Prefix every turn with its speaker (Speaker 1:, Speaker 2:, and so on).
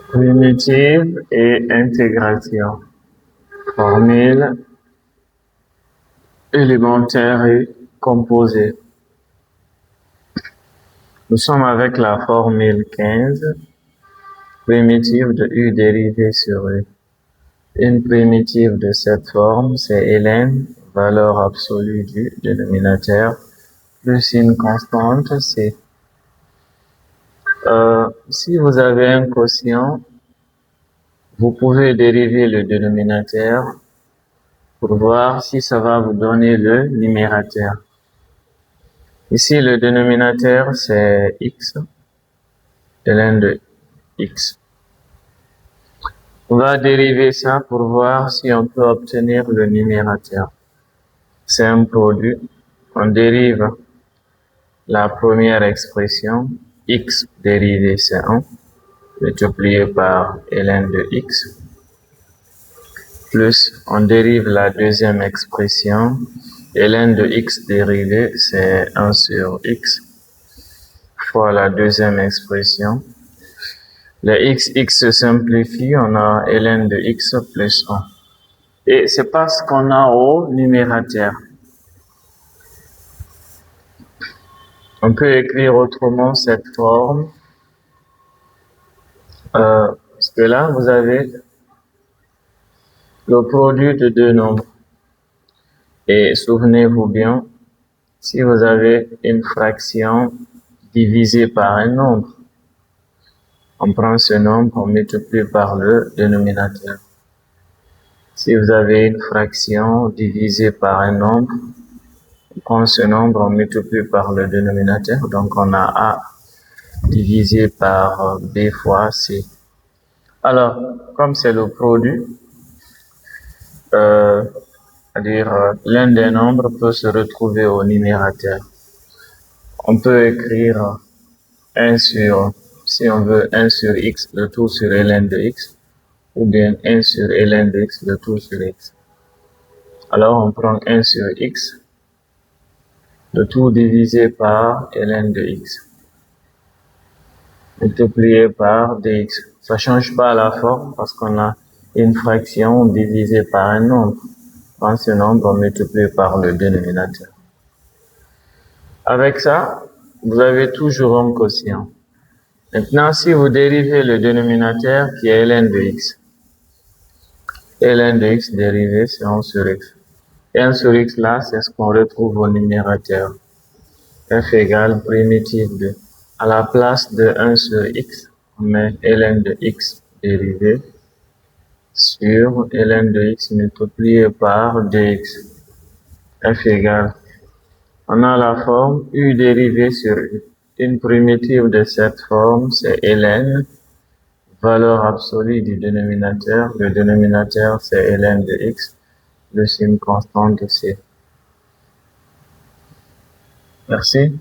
Speaker 1: Primitive et intégration. Formule élémentaire et composée. Nous sommes avec la formule 15, primitive de U dérivée sur U. Une primitive de cette forme, c'est ln, valeur absolue du dénominateur, plus une constante, C. Si vous avez un quotient, vous pouvez dériver le dénominateur pour voir si ça va vous donner le numérateur. Ici, le dénominateur, c'est x, ln de x. On va dériver ça pour voir si on peut obtenir le numérateur. C'est un produit. On dérive la première expression, x dérivé c'est 1, multiplié par ln de x, plus on dérive la deuxième expression, ln de x dérivé c'est 1 sur x, fois la deuxième expression. Le x se simplifie, on a ln de x plus 1. Et c'est pas ce qu'on a au numérateur. On peut écrire autrement cette forme. Parce que là, vous avez le produit de deux nombres. Et souvenez-vous bien, si vous avez une fraction divisée par un nombre, on prend ce nombre, on multiplie par le dénominateur. Si vous avez une fraction divisée par un nombre, on prend ce nombre, on multiplie par le dénominateur. Donc, on a A divisé par B fois C. Alors, comme c'est le produit, c'est-à-dire l'un des nombres peut se retrouver au numérateur. On peut écrire 1 sur, si on veut, 1 sur x, le tout sur ln de x, ou bien 1 sur ln de x, le tout sur x. Alors, on prend 1 sur x, le tout divisé par ln de x, multiplié par dx. Ça change pas la forme parce qu'on a une fraction divisée par un nombre. Prends ce nombre multiplié par le dénominateur. Avec ça, vous avez toujours un quotient. Maintenant, si vous dérivez le dénominateur qui est ln de x, ln de x dérivé, c'est 1 sur x. Et 1 sur x là, c'est ce qu'on retrouve au numérateur. F égale primitive de. À la place de 1 sur x, on met ln de x dérivé sur ln de x multiplié par dx. F égale. On a la forme u dérivée sur u. Une primitive de cette forme, c'est ln, valeur absolue du dénominateur. Le dénominateur, c'est ln de x, plus une constante de c. Merci.